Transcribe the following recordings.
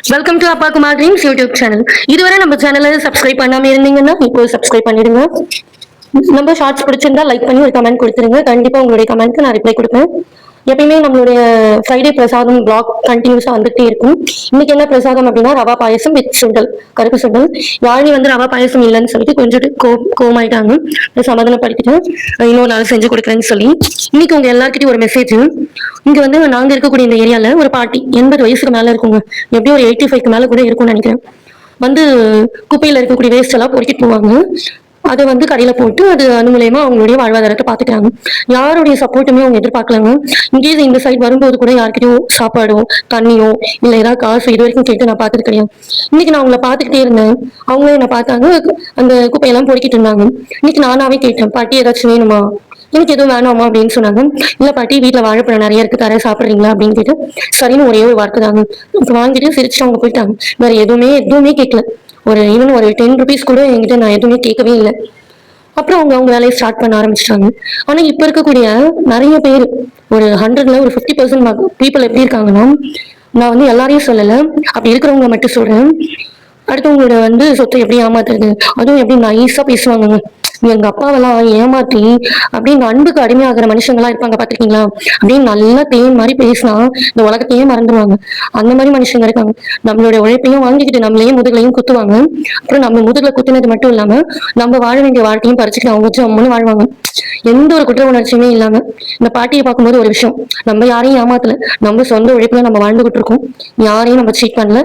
Welcome to அப்பா Kumar dreams YouTube channel. இதுவரை நம்ம சேனலை சப்ஸ்கிரைப் பண்ணாம இருந்தீங்கன்னா இப்போ சப்ஸ்கிரைப் பண்ணிடுங்க. நம்ம ஷார்ட்ஸ் பிடிச்சிருந்தா லைக் பண்ணி ஒரு கமெண்ட் கொடுத்துருங்க. கண்டிப்பா உங்களுடைய கமெண்ட்க்கு நான் ரிப்ளை கொடுப்பேன். எப்பயுமே நம்மளுடைய ஃப்ரைடே பிரசாதம் பிளாக் கண்டினியூஸா வந்துட்டே இருக்கும். இன்னைக்கு என்ன பிரசாதம் அப்படின்னா ரவா பாயசம் வித் சுண்டல், கருப்பு சுண்டல். யாழினி வந்து ரவா பாயசம் இல்லைன்னு சொல்லிட்டு கொஞ்சம் கோமாயிட்டாங்க. சமாதானப்படுத்திட்டு இன்னொரு நாள் செஞ்சு கொடுக்குறேன்னு சொல்லி இன்னைக்கு உங்க எல்லாருக்கிட்டையும் ஒரு மெசேஜ். இங்க வந்து நாங்க இருக்கக்கூடிய இந்த ஏரியால ஒரு பாட்டி 80 வயசுக்கு மேல இருக்குங்க. எப்படியும் ஒரு 85க்கு மேல கூட இருக்கும்னு நினைக்கிறேன். வந்து குப்பையில இருக்கக்கூடிய வேஸ்ட் எல்லாம் பொறுக்கிட்டு போவாங்க. அதை வந்து கடையில போட்டு அது மூலயமா அவங்களுடைய வாழ்வாதாரத்தை பாத்துக்கிறாங்க. யாருடைய சப்போர்ட்டுமே அவங்க எதிர்பார்க்கலாங்க. இங்கேயே இந்த சைட் வரும்போது கூட யாருக்கிட்டையும் சாப்பாடோ தண்ணியோ இல்ல ஏதாவது காசு இது வரைக்கும் கேட்டு நான் பார்த்தது கிடையாது. இன்னைக்கு நான் அவங்கள பாத்துக்கிட்டே இருந்தேன். அவங்களும் என்ன பார்த்தாங்க. அந்த குப்பையெல்லாம் பொறுக்கிட்டு இருந்தாங்க. இன்னைக்கு நானாவே கேட்டேன், பாட்டி ஏதாச்சும் வேணுமா, எனக்கு எதுவும் வேணாமா அப்படின்னு சொன்னாங்க. இல்ல பாட்டி, வீட்டுல வாழைப்பழம் நிறைய இருக்கு, தர சாப்பிடுறீங்களா அப்படின்னு கேட்டு சரின்னு ஒரே ஒரு வார்த்தை தாங்க. வாங்கிட்டு சிரிச்சுட்டு அவங்க போயிட்டாங்க. வேற எதுவுமே கேட்கல. ஈவன் ஒரு 10 ருபீஸ் கூட என்கிட்ட நான் எதுவுமே கேட்கவே இல்லை. அப்புறம் அவங்க வேலையை ஸ்டார்ட் பண்ண ஆரம்பிச்சிட்டாங்க. ஆனா இப்ப இருக்கக்கூடிய நிறைய பேர் ஒரு 100ல ஒரு 50% பீப்புள் எப்படி இருக்காங்கன்னா, நான் வந்து எல்லாரையும் சொல்லல, அப்படி இருக்கிறவங்க மட்டும் சொல்றேன். அடுத்தவங்களோட வந்து சொத்தை எப்படி ஏமாத்துறது, அதுவும் எப்படி நைஸா பேசுவாங்க. எங்க அப்பாவெல்லாம் ஏமாத்தி அப்படியே இந்த அன்புக்கு அடிமையாகிற மனுஷங்களா இருப்பாங்க பாத்திருக்கீங்களா? அப்படியே நல்லா தேன் மாதிரி பேசினா இந்த உலகத்தையே மறந்துடுவாங்க. அந்த மாதிரி மனுஷங்க இருக்காங்க. நம்மளுடைய உழைப்பையும் வாங்கிக்கிட்டு நம்மளையும் முதுகலையும் குத்துவாங்க. அப்புறம் நம்ம முதுகுல குத்துனது மட்டும் இல்லாம நம்ம வாழ வேண்டிய வாழ்க்கையும் பறிச்சுட்டு அவங்க வச்சு அம்மனு வாழ்வாங்க. எந்த ஒரு குற்ற உணர்ச்சியுமே இல்லாம. இந்த பாட்டியை பார்க்கும்போது ஒரு விஷயம், நம்ம யாரையும் ஏமாத்தல, நம்ம சொந்த உழைப்புல நம்ம வாழ்ந்துகிட்டு இருக்கோம். யாரையும் நம்ம சீட் பண்ணல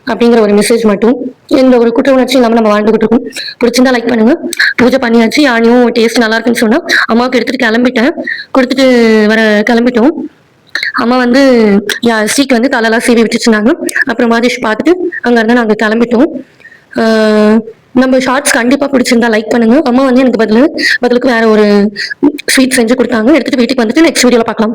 அப்படிங்கிற ஒரு மெசேஜ் மட்டும். எந்த ஒரு குற்ற உணர்ச்சி இல்லாம நம்ம வாழ்ந்துகிட்டு இருக்கோம். பிடிச்சிருந்தா லைக் பண்ணுங்க. பூஜை பண்ணியாச்சு. யானையும் டேஸ்ட் நல்லா இருக்குன்னு சொன்னா அம்மாவுக்கு எடுத்துட்டு கிளம்பிட்டேன். கொடுத்துட்டு கிளம்பிட்டோம். அம்மா வந்து ஸ்ரீக்கு வந்து தலையெல்லாம் சீவி விட்டுச்சுனாங்க. அப்புறம் மாதேஷ் பார்த்துட்டு அங்க இருந்தா நாங்க கிளம்பிட்டோம். நம்ம ஷார்ட்ஸ் கண்டிப்பா பிடிச்சிருந்தா லைக் பண்ணுங்க. அம்மா வந்து எனக்கு பதிலுக்கு வேற ஒரு ஸ்வீட் செஞ்சு கொடுத்தாங்க. எடுத்துட்டு வீட்டுக்கு வந்துட்டு நெக்ஸ்ட் வீடியோல பார்க்கலாம்.